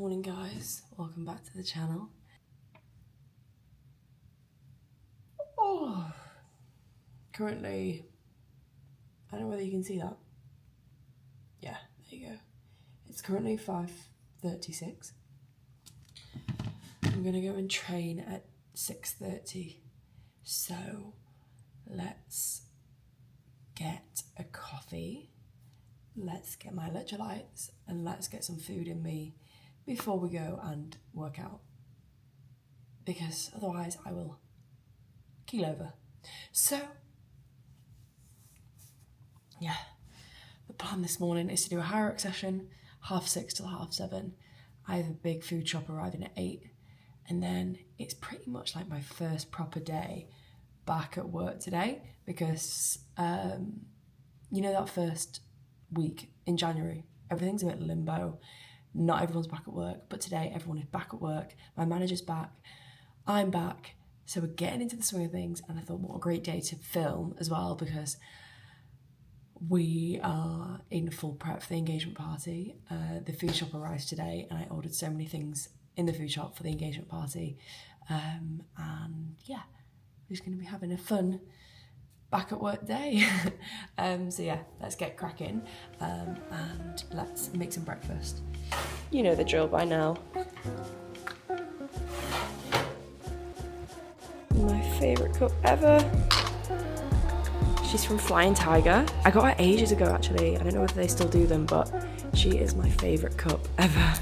morning guys, welcome back to the channel. Currently, I don't know whether you can see that. Yeah, there you go. It's currently 5:36. I'm gonna go and train at 6:30. So let's get a coffee, let's get my electrolytes, and let's get some food in me before we go and work out. Because otherwise I will keel over. So, yeah, the plan this morning is to do a Hyrox session, 6:30 till 7:30. I have a big food shop arriving at 8, and then it's pretty much like my first proper day back at work today because, you know, that first week in January, everything's a bit limbo. Not everyone's back at work, but today everyone is back at work. My manager's back, I'm back, so we're getting into the swing of things, and I thought what a great day to film as well because we are in full prep for the engagement party. The food shop arrives today and I ordered so many things in the food shop for the engagement party. And yeah, we're just going to be having a fun back at work day. So yeah, let's get cracking and let's make some breakfast. You know the drill by now. My favourite cup ever. She's from Flying Tiger. I got her ages ago actually. I don't know whether they still do them, but she is my favourite cup ever.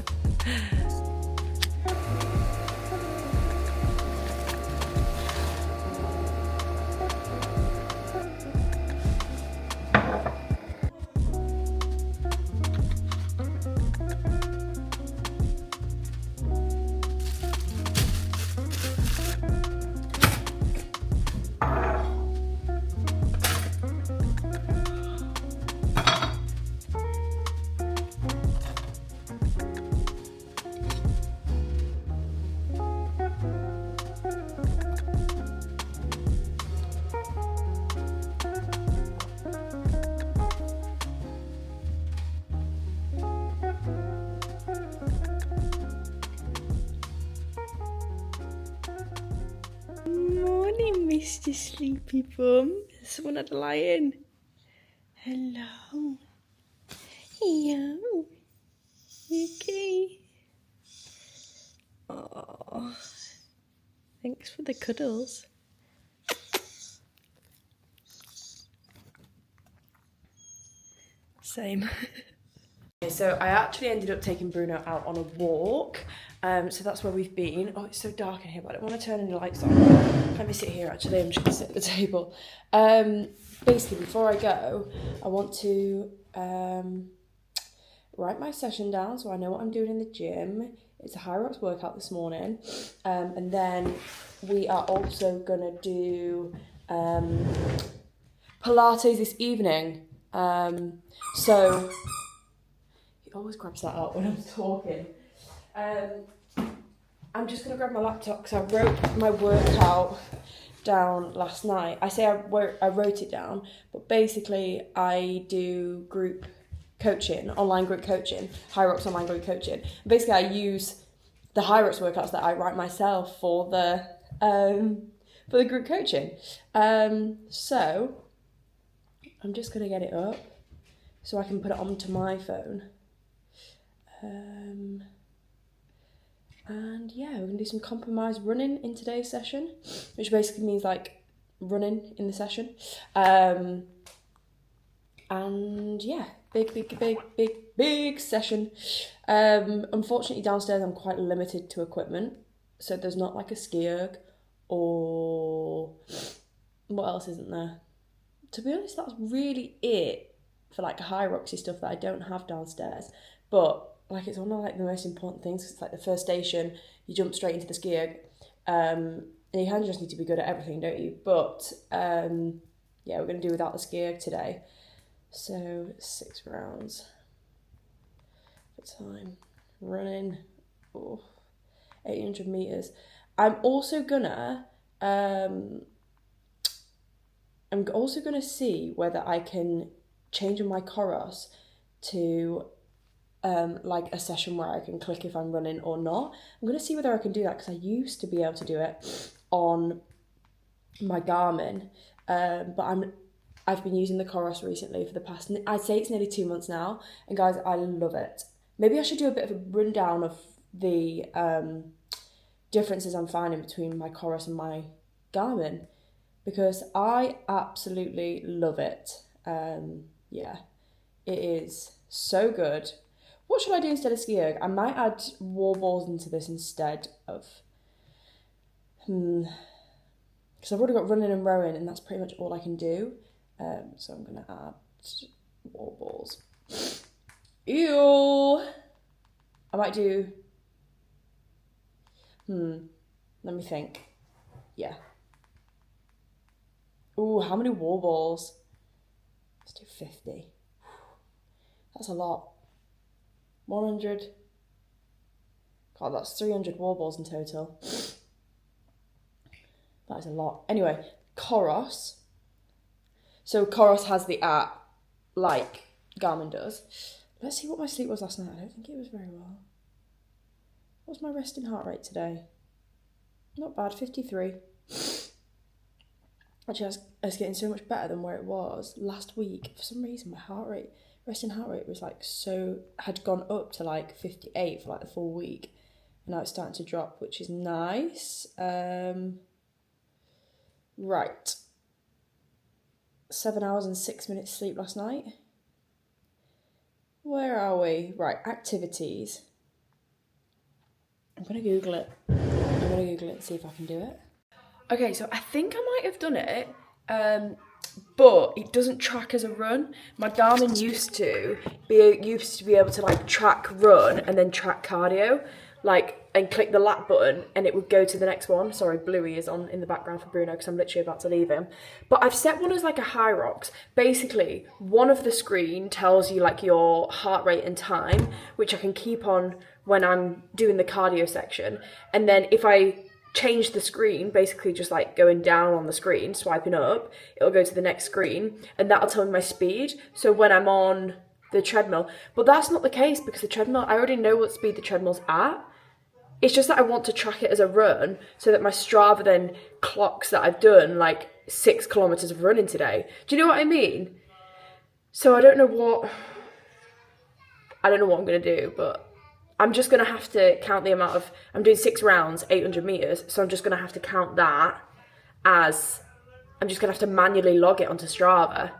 Morning, Mr. Sleepy Bum. Someone had a lion. Hello. Hello. You okay? Oh, thanks for the cuddles. Same. So I actually ended up taking Bruno out on a walk. So that's where we've been. Oh, it's so dark in here, but I don't want to turn any lights on. Let me sit here actually, I'm just going to sit at the table. Basically, before I go, I want to write my session down so I know what I'm doing in the gym. It's a Hyrox workout this morning. And then we are also going to do Pilates this evening. So he always grabs that out when I'm talking. I'm just going to grab my laptop because I wrote my workout down last night. I say I wrote it down, but basically I do group coaching, online group coaching, Hyrox online group coaching. Basically I use the Hyrox workouts that I write myself for the group coaching. So I'm just going to get it up so I can put it onto my phone. And yeah, we're going to do some compromise running in today's session, which basically means like running in the session. And yeah, big session. Unfortunately downstairs I'm quite limited to equipment. So there's not like a ski erg or what else isn't there? To be honest, that's really it for like Hyroxy stuff that I don't have downstairs. But like it's one of like the most important things because it's like the first station, you jump straight into the ski erg. And you kind of just need to be good at everything, don't you? But yeah, we're going to do without the ski erg today. So 6 rounds for time. Running 800 meters. I'm also gonna see whether I can change my chorus to like a session where I can click if I'm running or not. I'm going to see whether I can do that because I used to be able to do it on my Garmin, but I've been using the Coros recently for the past, I'd say it's nearly 2 months now, and guys, I love it. Maybe I should do a bit of a rundown of the differences I'm finding between my Coros and my Garmin, because I absolutely love it. Yeah, it is so good. What should I do instead of ski erg? I might add wall balls into this instead of... Because I've already got running and rowing, and that's pretty much all I can do. So I'm going to add wall balls. Ew! I might do... Let me think. Yeah. Ooh, how many wall balls? Let's do 50. That's a lot. 100. God, that's 300 wall balls in total. That is a lot. Anyway, Coros. So Coros has the app like Garmin does. Let's see what my sleep was last night. I don't think it was very well. What's my resting heart rate today? Not bad, 53. Actually, I was getting so much better than where it was last week. For some reason, my resting heart rate was like had gone up to like 58 for like the full week. And now it's starting to drop, which is nice. Right. 7 hours and 6 minutes sleep last night. Where are we? Right, activities. I'm going to Google it. And see if I can do it. Okay, so I think I might have done it, but it doesn't track as a run. My Garmin used to be able to like track run and then track cardio, and click the lap button and it would go to the next one. Sorry, Bluey is on in the background for Bruno because I'm literally about to leave him. But I've set one as like a Hyrox. Basically, one of the screen tells you like your heart rate and time, which I can keep on when I'm doing the cardio section. And then if I change the screen, basically just like going down on the screen, swiping up, it'll go to the next screen and that'll tell me my speed. So when I'm on the treadmill, but that's not the case because the treadmill, I already know what speed the treadmill's at. It's just that I want to track it as a run so that my Strava then clocks that I've done like 6 kilometers of running today. Do you know what I mean? So I don't know what I'm going to do, but I'm just going to have to count the amount of, I'm doing 6 rounds, 800 meters. So I'm just going to have to count that as, I'm just going to have to manually log it onto Strava.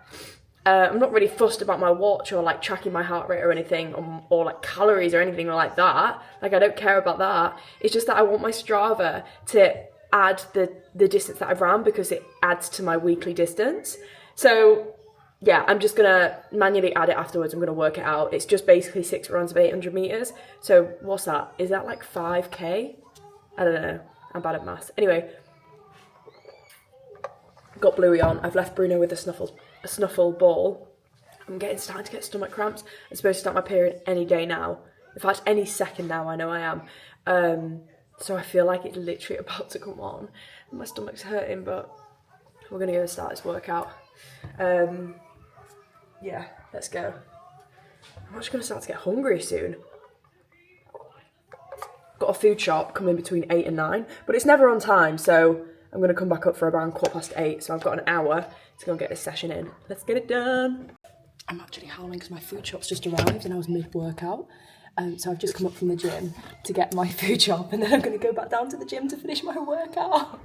I'm not really fussed about my watch or like tracking my heart rate or anything or like calories or anything like that. Like I don't care about that. It's just that I want my Strava to add the distance that I've ran because it adds to my weekly distance. So yeah, I'm just going to manually add it afterwards. I'm going to work it out. It's just basically 6 runs of 800 meters. So what's that? Is that like 5k? I don't know. I'm bad at maths. Anyway, got Bluey on. I've left Bruno with a snuffle ball. I'm starting to get stomach cramps. I'm supposed to start my period any day now. In fact, any second now, I know I am. So I feel like it's literally about to come on. My stomach's hurting, but we're going to go start this workout. Yeah, let's go. I'm actually going to start to get hungry soon. Got a food shop coming between 8 and 9, but it's never on time, so I'm going to come back up for around 8:15, so I've got an hour to go and get this session in. Let's get it done. I'm actually howling because my food shop's just arrived and I was mid-workout. So I've just come up from the gym to get my food shop and then I'm going to go back down to the gym to finish my workout.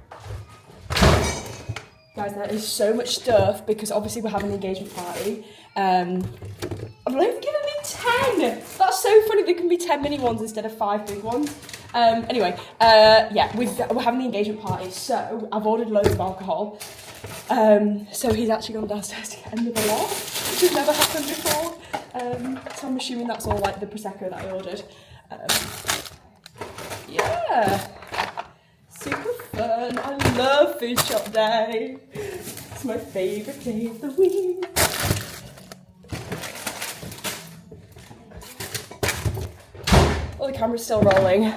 Guys, there is so much stuff because obviously we're having an engagement party. They've given me 10! That's so funny, there can be 10 mini ones instead of 5 big ones. Anyway, yeah, we're having the engagement party, so I've ordered loads of alcohol. So he's actually gone downstairs to get another lot, which has never happened before. So I'm assuming that's all like the Prosecco that I ordered. Yeah, super fun. I love food shop day. It's my favourite day of the week. Oh, the camera's still rolling.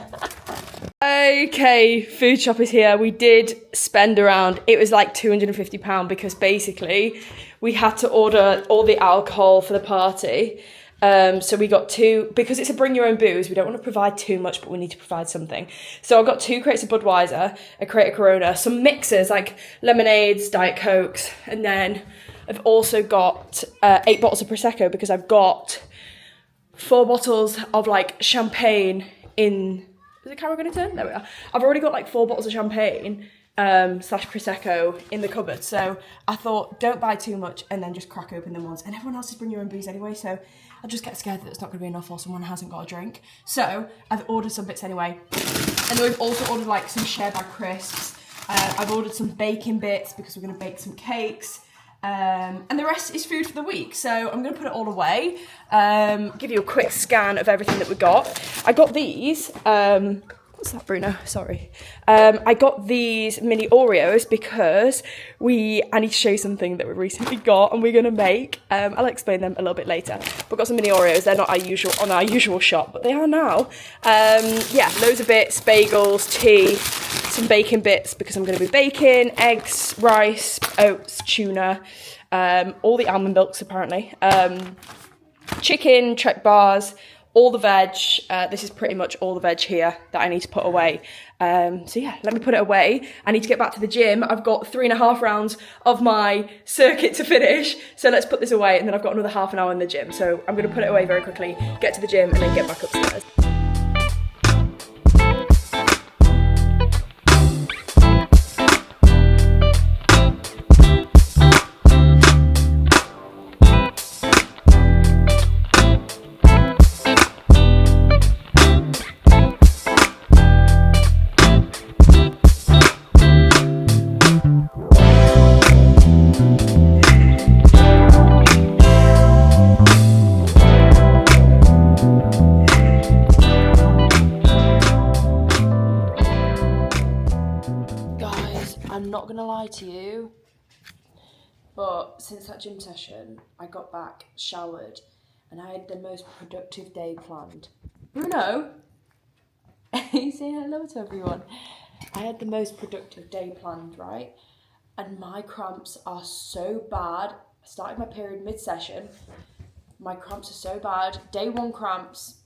Okay, food shop is here. We did spend around, it was like £250 because basically we had to order all the alcohol for the party. So we got 2, because it's a bring your own booze, we don't want to provide too much, but we need to provide something. So I got 2 crates of Budweiser, a crate of Corona, some mixers like lemonades, Diet Cokes, and then I've also got 8 bottles of Prosecco, because I've got 4 bottles of like champagne in... Is the camera going to turn? There we are. I've already got like 4 bottles of champagne slash Prosecco in the cupboard. So I thought, don't buy too much and then just crack open them once. And everyone else is bring your own booze anyway, so I'll just get scared that it's not going to be enough or someone hasn't got a drink. So I've ordered some bits anyway. And then we've also ordered like some share bag crisps. I've ordered some baking bits because we're going to bake some cakes. And the rest is food for the week, so I'm going to put it all away, give you a quick scan of everything that we got. I got these, what's that, Bruno? Sorry. I got these mini Oreos because I need to show you something that we recently got and we're going to make. I'll explain them a little bit later. We've got some mini Oreos. They're not on our usual shop, but they are now. Yeah, loads of bits, bagels, tea, some baking bits because I'm going to be baking, eggs, rice, oats, tuna, all the almond milks apparently, chicken, Trek bars, all the veg. This is pretty much all the veg here that I need to put away. So yeah, let me put it away. I need to get back to the gym. I've got 3.5 rounds of my circuit to finish. So let's put this away and then I've got another half an hour in the gym. So I'm going to put it away very quickly, get to the gym and then get back upstairs. Not gonna lie to you, but since that gym session I got back, showered, and I had the most productive day planned. Bruno, you say hello to everyone. I had the most productive day planned, right? And my cramps are so bad. I started my period mid-session. My cramps are so bad. Day 1 cramps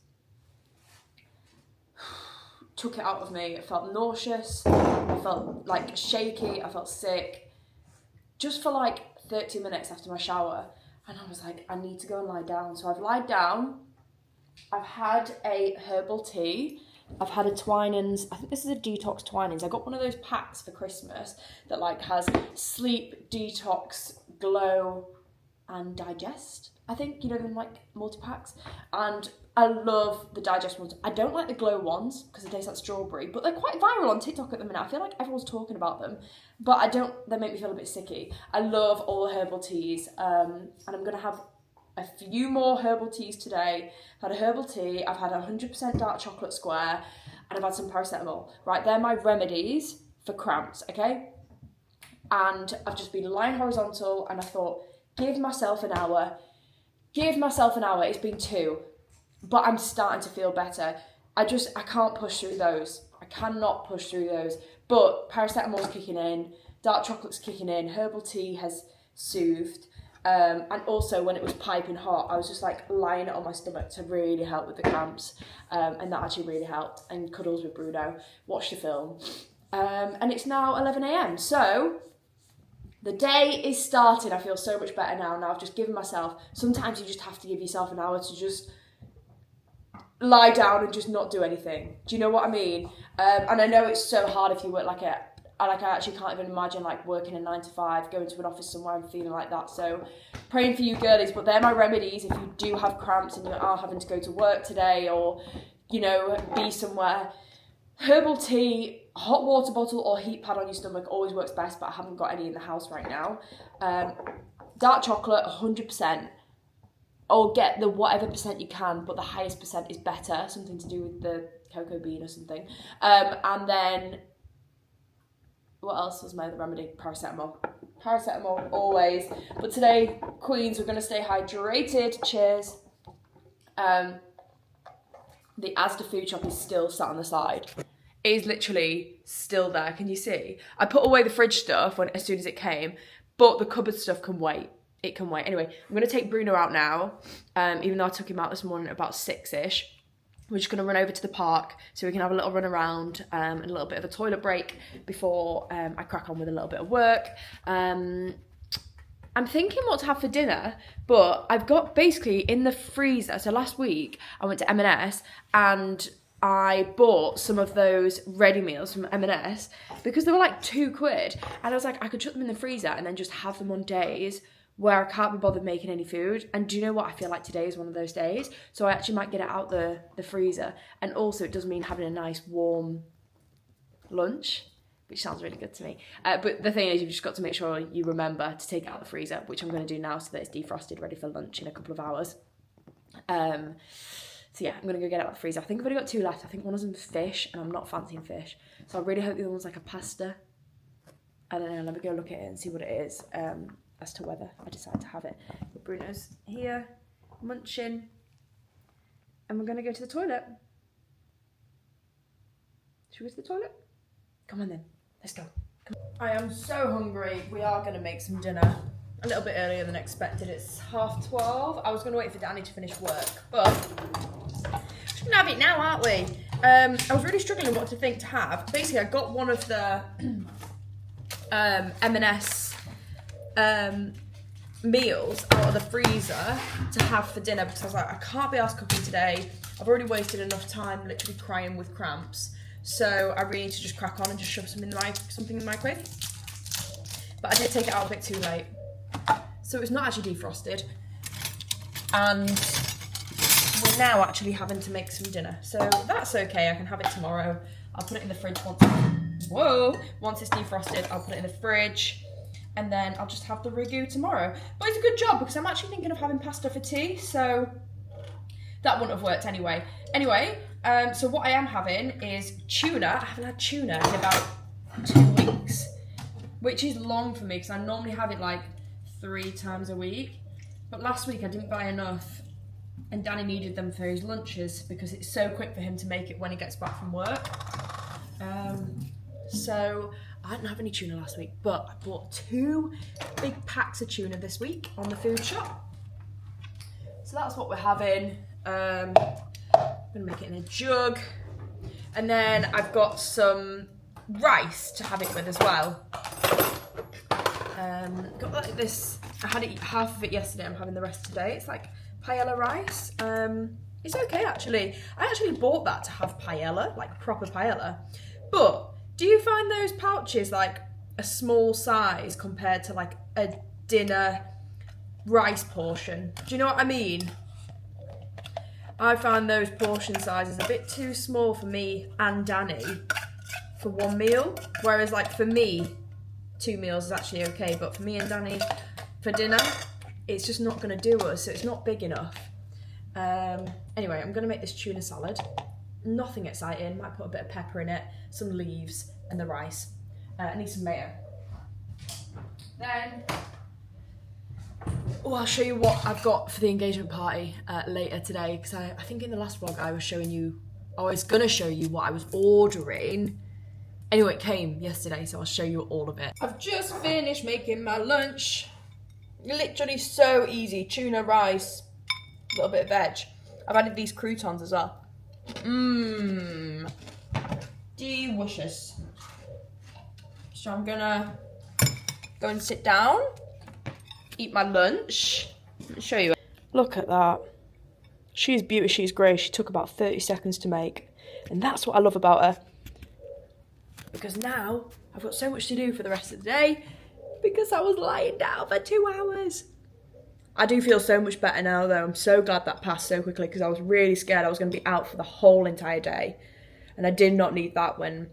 took it out of me. I felt nauseous, I felt like shaky, I felt sick, just for like 30 minutes after my shower, and I was like, I need to go and lie down. So I've lied down, I've had a herbal tea, I've had a Twinings, I think this is a detox Twinings. I got one of those packs for Christmas that like has sleep, detox, glow, and digest. I think, you know, them like multi-packs. And I love the digest ones. I don't like the glow ones because they taste like strawberry, but they're quite viral on TikTok at the minute. I feel like everyone's talking about them, but they make me feel a bit sicky. I love all the herbal teas, and I'm going to have a few more herbal teas today. I've had a herbal tea, I've had a 100% dark chocolate square, and I've had some paracetamol. Right, they're my remedies for cramps, okay? And I've just been lying horizontal, and I thought, give myself an hour. It's been 2. But I'm starting to feel better. I can't push through those. I cannot push through those. But paracetamol's kicking in, dark chocolate's kicking in, herbal tea has soothed. And also when it was piping hot, I was just like lying it on my stomach to really help with the cramps. And that actually really helped. And cuddles with Bruno, watched the film. And it's now 11 a.m. So the day is starting. I feel so much better now. Now I've just given myself, sometimes you just have to give yourself an hour to just lie down and just not do anything. Do you know what I mean? And I know it's so hard if you work I actually can't even imagine like working a 9 to 5, going to an office somewhere and feeling like that. So praying for you girlies, but they're my remedies if you do have cramps and you are having to go to work today or, you know, be somewhere. Herbal tea, hot water bottle or heat pad on your stomach always works best, but I haven't got any in the house right now. Dark chocolate, 100%. Or get the whatever percent you can, but the highest percent is better. Something to do with the cocoa bean or something. And then, what else was my other remedy? Paracetamol. Paracetamol, always. But today, Queens, we're going to stay hydrated. Cheers. The Asda food shop is still sat on the side. It is literally still there. Can you see? I put away the fridge stuff as soon as it came, but the cupboard stuff can wait. it can wait. Anyway, I'm going to take Bruno out now, even though I took him out this morning at about 6ish. We're just going to run over to the park so we can have a little run around and a little bit of a toilet break before I crack on with a little bit of work. I'm thinking what to have for dinner, but I've got basically in the freezer. So last week I went to M&S and I bought some of those ready meals from M&S because they were like £2. And I was like, I could chuck them in the freezer and then just have them on days where I can't be bothered making any food. And do you know what? I feel like today is one of those days. So I actually might get it out the freezer. And also it does mean having a nice warm lunch, which sounds really good to me. But the thing is, you've just got to make sure you remember to take it out of the freezer, which I'm going to do now so that it's defrosted, ready for lunch in a couple of hours. So yeah, I'm going to go get it out of the freezer. I think I've only got 2 left. I think one of them's fish, and I'm not fancying fish. So I really hope the other one's like a pasta. I don't know, let me go look at it and see what it is, as to whether I decide to have it. But Bruno's here, munching, and we're going to go to the toilet. Should we go to the toilet? Come on then, let's go. I am so hungry. We are going to make some dinner a little bit earlier than expected. It's 12:30. I was going to wait for Danny to finish work, but we're going to have it now, aren't we? I was really struggling what to think to have. Basically, I got one of the M&S meals out of the freezer to have for dinner because I was like, I can't be asked cooking today. I've already wasted enough time literally crying with cramps. So I really need to just crack on and just shove something in the microwave. But I did take it out a bit too late. So it's not actually defrosted. And we're now actually having to make some dinner. So that's okay, I can have it tomorrow. I'll put it in the fridge once it's defrosted, I'll put it in the fridge. And then I'll just have the ragu tomorrow. But it's a good job because I'm actually thinking of having pasta for tea. So that wouldn't have worked anyway. So what I am having is tuna. I haven't had tuna in about 2 weeks, which is long for me because I normally have it like 3 times a week. But last week I didn't buy enough and Danny needed them for his lunches because it's so quick for him to make it when he gets back from work. So I didn't have any tuna last week, but I bought 2 big packs of tuna this week on the food shop. So that's what we're having. I'm gonna make it in a jug. And then I've got some rice to have it with as well. Got like this, I had it half of it yesterday, I'm having the rest today. It's like paella rice. It's okay actually. I actually bought that to have paella, like proper paella. But do you find those pouches like a small size compared to like a dinner rice portion? Do you know what I mean? I find those portion sizes a bit too small for me and Danny for one meal. Whereas like for me, 2 meals is actually okay. But for me and Danny for dinner, it's just not going to do us. So it's not big enough. Anyway, I'm going to make this tuna salad. Nothing exciting. Might put a bit of pepper in it, some leaves and the rice. I need some mayo. Then I'll show you what I've got for the engagement party later today because I think in the last vlog I was going to show you what I was ordering. Anyway, it came yesterday, so I'll show you all of it. I've just finished making my lunch. Literally so easy. Tuna, rice, a little bit of veg. I've added these croutons as well. Delicious. So I'm gonna go and sit down, eat my lunch. Let me show you. Look at that. She's beauty, she's grey. She took about 30 seconds to make. And that's what I love about her. Because now I've got so much to do for the rest of the day because I was lying down for 2 hours. I do feel so much better now though. I'm so glad that passed so quickly because I was really scared I was going to be out for the whole entire day. And I did not need that when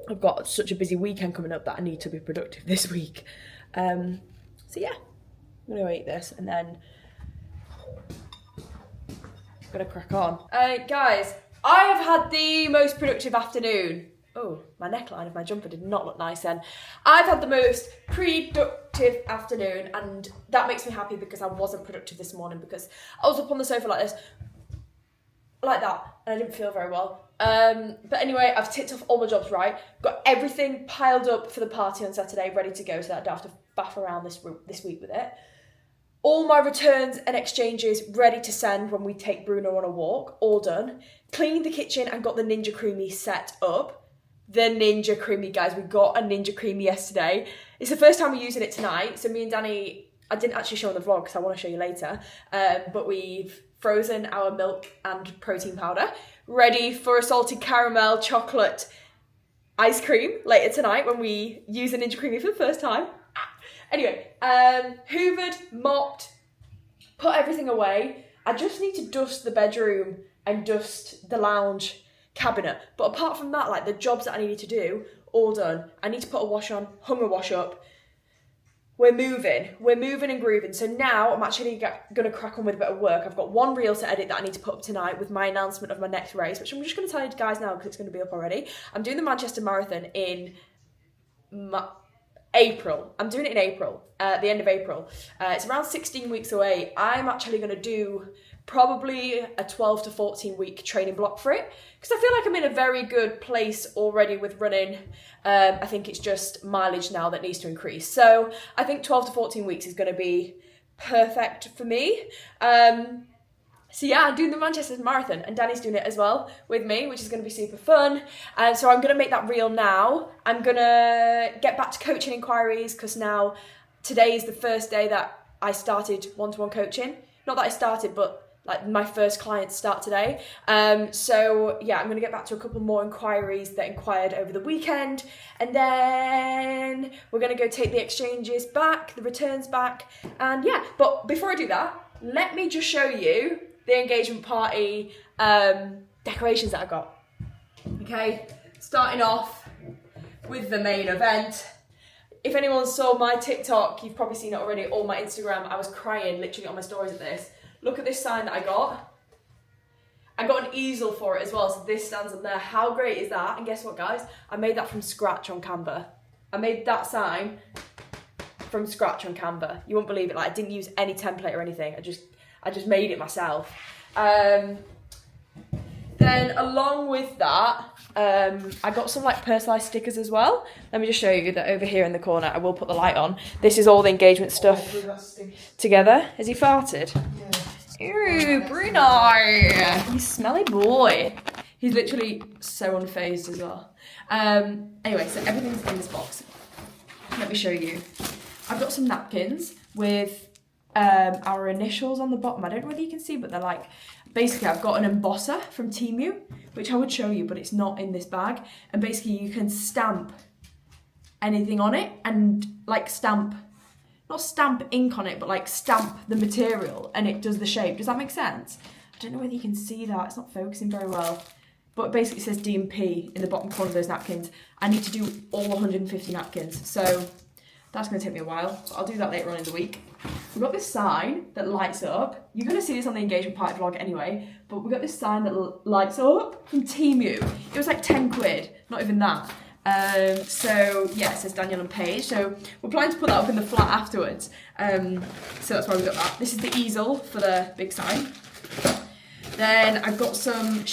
I've got such a busy weekend coming up that I need to be productive this week. So yeah, I'm going to eat this and then I'm going to crack on. Guys, I have had the most productive afternoon. Oh, my neckline of my jumper did not look nice then. I've had the most productive afternoon and that makes me happy because I wasn't productive this morning because I was up on the sofa like this, like that, and I didn't feel very well. But anyway, I've ticked off all my jobs right, got everything piled up for the party on Saturday, ready to go so that I don't have to faff around this week with it. All my returns and exchanges ready to send when we take Bruno on a walk, all done. Cleaned the kitchen and got the Ninja Creamy set up. The Ninja Creamy, guys, we got a Ninja Creamy yesterday. It's the first time we're using it tonight. So me and Danny, I didn't actually show on the vlog because I want to show you later, but we've frozen our milk and protein powder, ready for a salted caramel chocolate ice cream later tonight when we use the Ninja Creamy for the first time. Anyway, hoovered, mopped, put everything away. I just need to dust the bedroom and dust the lounge cabinet. But apart from that, like the jobs that I needed to do, all done. I need to put a wash on, hung a wash up. We're moving and grooving. So now I'm actually going to crack on with a bit of work. I've got one reel to edit that I need to put up tonight with my announcement of my next race, which I'm just going to tell you guys now because it's going to be up already. I'm doing the Manchester Marathon in April. I'm doing it in April, the end of April. It's around 16 weeks away. I'm actually going to do probably a 12 to 14 week training block for it because I feel like I'm in a very good place already with running. I think it's just mileage now that needs to increase. So I think 12 to 14 weeks is going to be perfect for me. So yeah, I'm doing the Manchester Marathon and Danny's doing it as well with me, which is going to be super fun. And so I'm going to make that reel now. I'm going to get back to coaching inquiries because now today is the first day that I started one-to-one coaching. Not that I started, but like my first clients start today. So yeah, I'm going to get back to a couple more inquiries that inquired over the weekend. And then we're going to go take the exchanges back, the returns back. And yeah, but before I do that, let me just show you the engagement party decorations that I got. Okay, starting off with the main event. If anyone saw my TikTok, you've probably seen it already, or my Instagram, I was crying literally on my stories at this. Look at this sign that I got. I got an easel for it as well, so this stands up there. How great is that? And guess what, guys? I made that from scratch on Canva. I made that sign from scratch on Canva. You won't believe it. Like I didn't use any template or anything. I just made it myself. Then along with that, I got some like personalised stickers as well. Let me just show you that over here in the corner. I will put the light on. This is all the engagement stuff together. Has he farted? Yeah. Ew, Bruno! You smelly boy. He's literally so unfazed as well. Anyway, so everything's in this box. Let me show you. I've got some napkins with our initials on the bottom. I don't know whether you can see, but they're like, basically I've got an embosser from Temu, which I would show you, but it's not in this bag. And basically you can stamp anything on it and like not stamp ink on it, but like stamp the material and it does the shape. Does that make sense? I don't know whether you can see that. It's not focusing very well. But basically it says D&P in the bottom corner of those napkins. I need to do all 150 napkins. So that's going to take me a while. So I'll do that later on in the week. We've got this sign that lights up. You're going to see this on the engagement party vlog anyway. But we've got this sign that lights up from Temu. It was like 10 quid. Not even that. So yeah, it says Daniel and Paige. So we're planning to put that up in the flat afterwards. So that's why we got that. This is the easel for the big sign. Then I've got some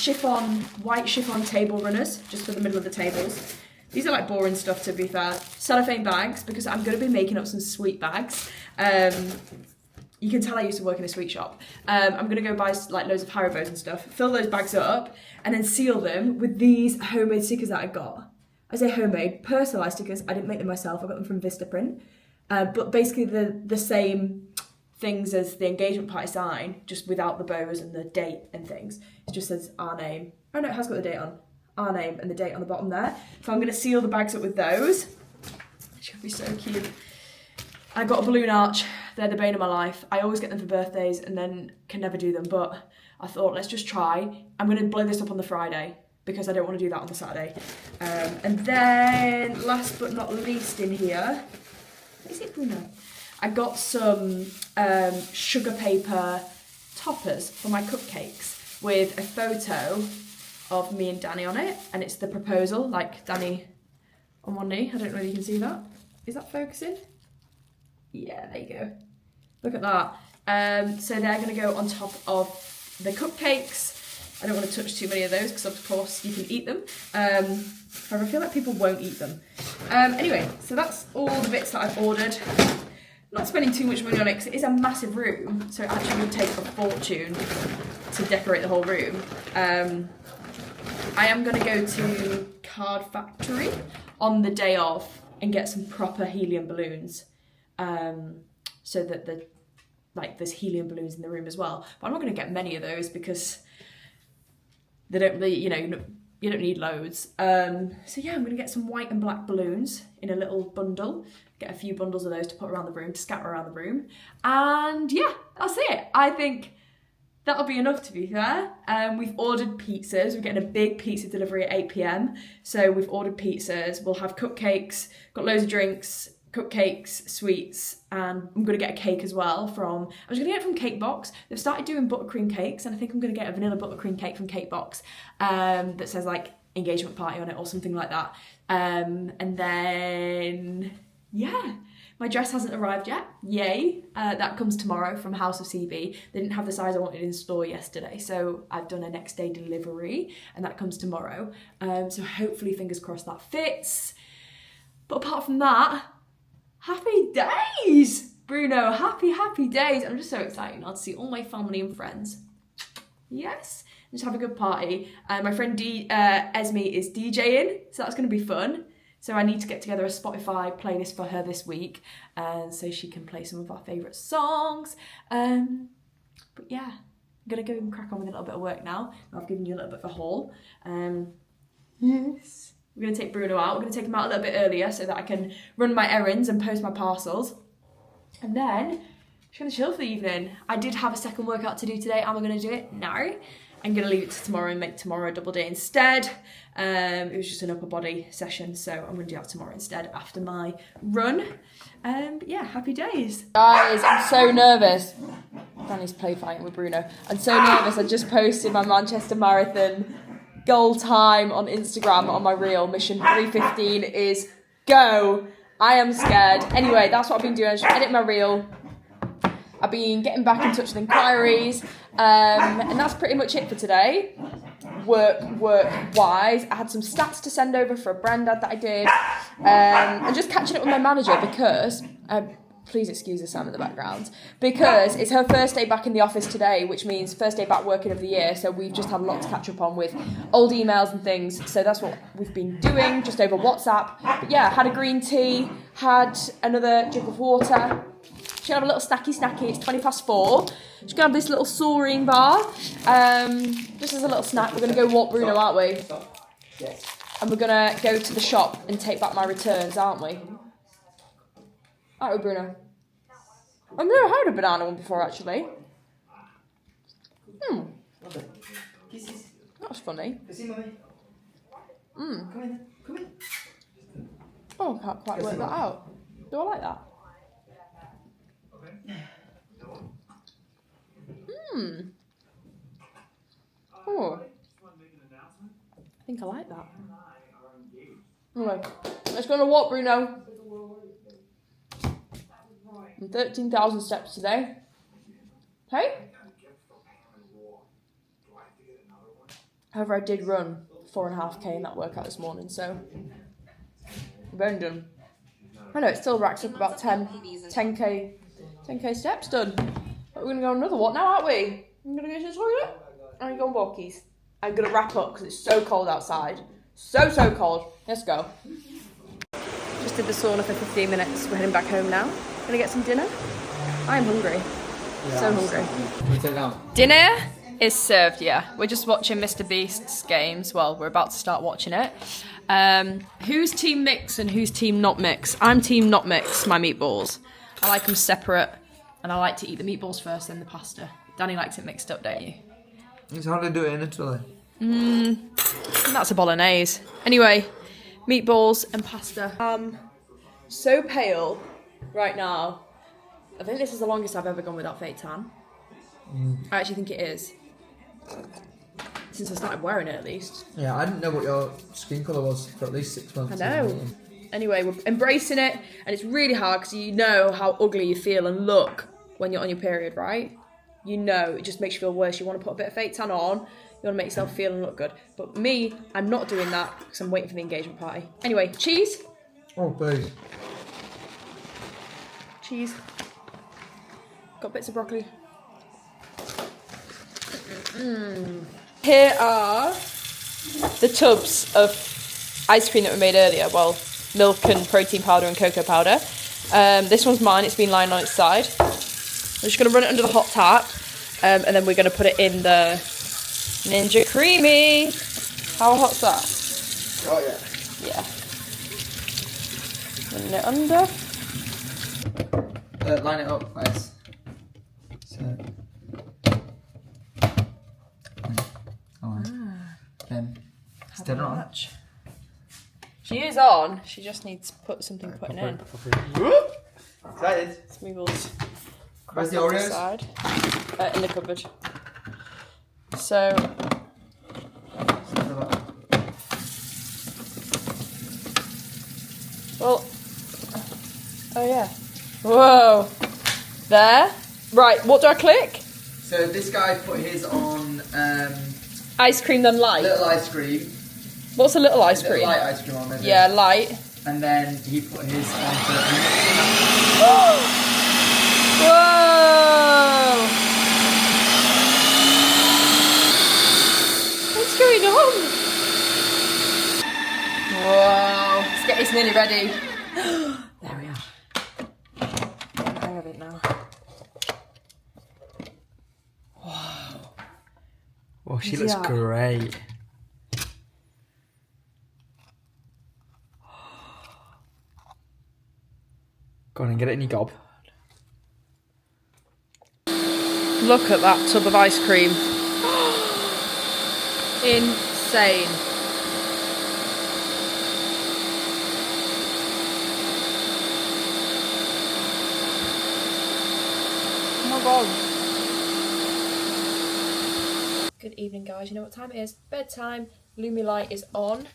white chiffon table runners, just for the middle of the tables. These are like boring stuff, to be fair. Cellophane bags, because I'm going to be making up some sweet bags. You can tell I used to work in a sweet shop. I'm going to go buy like loads of Hyrobos and stuff, fill those bags up, and then seal them with these homemade stickers that I got. I say homemade, personalised stickers. I didn't make them myself. I got them from Vistaprint. But basically the same things as the engagement party sign, just without the bows and the date and things. It just says our name. Oh no, it has got the date on. Our name and the date on the bottom there. So I'm going to seal the bags up with those. It should be so cute. I got a balloon arch. They're the bane of my life. I always get them for birthdays and then can never do them. But I thought, let's just try. I'm going to blow this up on the Friday because I don't want to do that on the Saturday. And then last but not least in here, is it Bruno? I got some sugar paper toppers for my cupcakes with a photo of me and Danny on it, and it's the proposal, like Danny on one knee. I don't know if you can see that. Is that focusing? Yeah, there you go. Look at that. So they're going to go on top of the cupcakes. I don't want to touch too many of those because of course you can eat them. However, I feel like people won't eat them. Anyway, so that's all the bits that I've ordered. not spending too much money on it because it is a massive room, so it actually would take a fortune to decorate the whole room. I am going to go to Card Factory on the day of and get some proper helium balloons, so that there's helium balloons in the room as well. But I'm not going to get many of those because they don't really, you don't need loads. So yeah, I'm going to get some white and black balloons in a little bundle. Get a few bundles of those to put around the room, to scatter around the room. And yeah, that's it. I think that'll be enough, to be fair. We've ordered pizzas. We're getting a big pizza delivery at 8 p.m. So we've ordered pizzas. We'll have cupcakes, got loads of drinks, cupcakes, sweets, and I'm going to get a cake as well I was going to get it from Cake Box. They've started doing buttercream cakes, and I think I'm going to get a vanilla buttercream cake from Cake Box that says like engagement party on it or something like that. And then, yeah, my dress hasn't arrived yet. Yay. That comes tomorrow from House of CB. They didn't have the size I wanted in store yesterday, so I've done a next day delivery, and that comes tomorrow. So hopefully, fingers crossed, that fits. But apart from that, happy days, Bruno. Happy days. I'm just so excited now to see all my family and friends. Yes. Just have a good party. My friend Esme is DJing, so that's going to be fun. So I need to get together a Spotify playlist for her this week, so she can play some of our favourite songs. But yeah, I'm going to go and crack on with a little bit of work now. I've given you a little bit of a haul. Yes. We're going to take Bruno out. We're going to take him out a little bit earlier so that I can run my errands and post my parcels. And then, just going to chill for the evening. I did have a second workout to do today. Am I going to do it? No. I'm going to leave it to tomorrow and make tomorrow a double day instead. It was just an upper body session, so I'm going to do that tomorrow instead after my run. But yeah, happy days. Guys, I'm so nervous. Danny's play fighting with Bruno. I'm so nervous. I just posted my Manchester Marathon goal time on Instagram on my reel. Mission 3:15 is go. I am scared. Anyway, that's what I've been doing. I just edit my reel. I've been getting back in touch with inquiries, and that's pretty much it for today. Work-wise, I had some stats to send over for a brand ad that I did, and just catching up with my manager because, please excuse the sound in the background, because it's her first day back in the office today, which means first day back working of the year, so we've just had a lot to catch up on with old emails and things, so that's what we've been doing, just over WhatsApp. But yeah, had a green tea, had another jug of water. She'll have a little snacky, it's 4:20. She's going to have this little saurine bar, just as a little snack. We're going to go walk Bruno, aren't we? Yes. And we're going to go to the shop and take back my returns, aren't we? Aren't we, Bruno? I've never had a banana one before, actually. That was funny. Come in. Oh, I can't quite work that out. Do I like that? Oh, I think I like that. Anyway, let's go on a walk, Bruno. 13,000 steps today. Hey? However, I did run 4.5k in that workout this morning, so I'm only done. I know, it still racks up about 10k steps done. But we're going to go on another walk now, aren't we? I'm going to go to the toilet. I'm going to go on walkies. I'm going to wrap up because it's so cold outside. So cold. Let's go. Just did the sauna for 15 minutes. We're heading back home now. Going to get some dinner. I'm hungry. Yeah, so hungry. Dinner is served, yeah. We're just watching Mr. Beast's games. Well, we're about to start watching it. Who's team mix and who's team not mix? I'm team not mix, my meatballs. I like them separate, and I like to eat the meatballs first, then the pasta. Danny likes it mixed up, don't you? It's hard to do it in Italy. That's a bolognese. Anyway, meatballs and pasta. So pale right now. I think this is the longest I've ever gone without fake tan. I actually think it is. Since I started wearing it, at least. Yeah, I didn't know what your skin colour was for at least 6 months. I know. Anyway, we're embracing it, and it's really hard because you know how ugly you feel and look when you're on your period, right? You know, it just makes you feel worse. You want to put a bit of fake tan on, you want to make yourself feel and look good. But me, I'm not doing that because I'm waiting for the engagement party. Anyway, cheese. Oh, please. cheese. Got bits of broccoli. Here are the tubs of ice cream that we made earlier. Well, milk and protein powder and cocoa powder. This one's mine. It's been lying on its side. We're just going to run it under the hot tap. And then we're going to put it in the Ninja Creamy. How hot's that? Oh yeah. Yeah. Run it under. Line it up, guys. So. Then. Still on. She is on. She just needs to put something putting in. Excited. Smeagol's. Where's the Oreos? Side. In the cupboard. So. Well. Oh yeah. Whoa. There. Right. What do I click? So this guy put his on Ice cream then light. little ice cream. What's a little ice cream? Light ice cream on there. Yeah, light. And then he put his on Whoa! What's going on? Whoa! It's nearly ready. There we are. I'm hang of it now. Wow. Well, she looks great. Go on and get it in your gob. Look at that tub of ice cream. Insane. Oh my god. Good evening, guys. You know what time it is? Bedtime. Lumi light is on.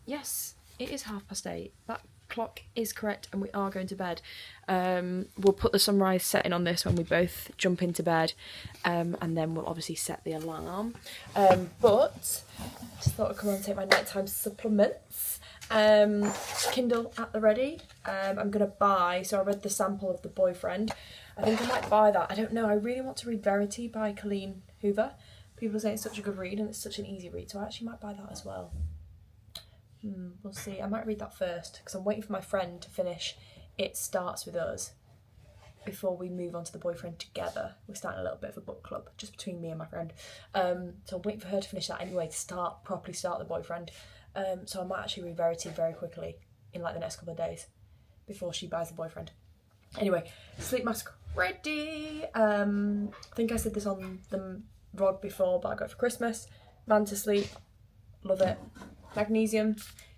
Yes, it is 8:30. That clock is correct and we are going to bed. We'll put the sunrise setting on this when we both jump into bed, and then we'll obviously set the alarm. But just thought I'd come on and take my nighttime supplements. Kindle at the ready. I'm gonna buy, so I read the sample of The Boyfriend. I think I might buy that. I don't know, I really want to read Verity by Colleen Hoover. People say it's such a good read and it's such an easy read, so I actually might buy that as well. We'll see. I might read that first because I'm waiting for my friend to finish It Starts With Us before we move on to The Boyfriend together. We're starting a little bit of a book club just between me and my friend. So I'm waiting for her to finish that anyway to properly start The Boyfriend. So I might actually read Verity very quickly in like the next couple of days before she buys The Boyfriend. Anyway, sleep mask ready. I think I said this on the vlog before, but I got it for Christmas. Manta Sleep, love it. Magnesium,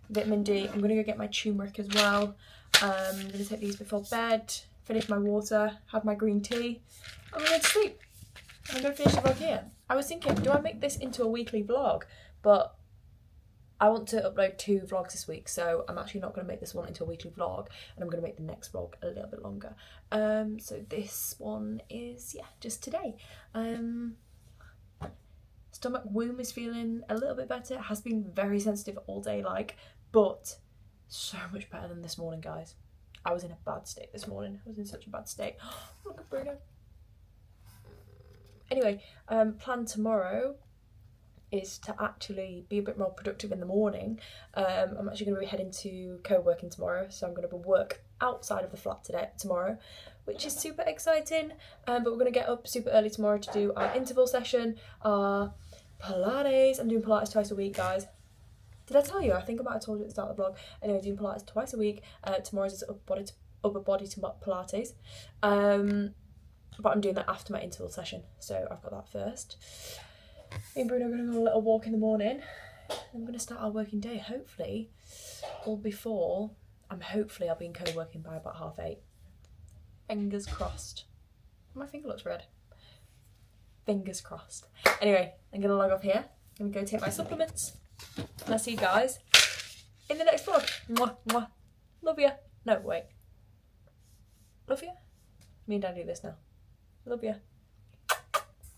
vitamin D. I'm gonna go get my turmeric as well. I'm gonna take these before bed, finish my water, have my green tea. I'm gonna go to sleep. I'm gonna finish the vlog here. I was thinking, do I make this into a weekly vlog? But I want to upload 2 vlogs this week, so I'm actually not going to make this one into a weekly vlog, and I'm going to make the next vlog a little bit longer. So this one is, yeah, just today. Stomach womb is feeling a little bit better. It has been very sensitive all day, but so much better than this morning, guys. I was in a bad state this morning. I was in such a bad state. Look at Bruno. Anyway, plan tomorrow is to actually be a bit more productive in the morning. I'm actually going to be heading to co-working tomorrow, so I'm going to work outside of the flat tomorrow, which is super exciting. But we're going to get up super early tomorrow to do our interval session, our Pilates. I'm doing Pilates twice a week, guys. Did I tell you? I think I might have told you at the start of the vlog. Anyway, doing Pilates twice a week. Tomorrow's is upper body to Pilates. But I'm doing that after my interval session, so I've got that first. Me and Bruno are going to go on a little walk in the morning. I'm going to start our working day, hopefully, or before. Hopefully I'll be in co-working by about 8:30. Fingers crossed. My finger looks red. Fingers crossed. Anyway, I'm going to log off here. I'm going to go take my supplements. And I'll see you guys in the next vlog. Mwah, mwah. Love ya. No, wait. Love ya? Me and Dad do this now. Love ya.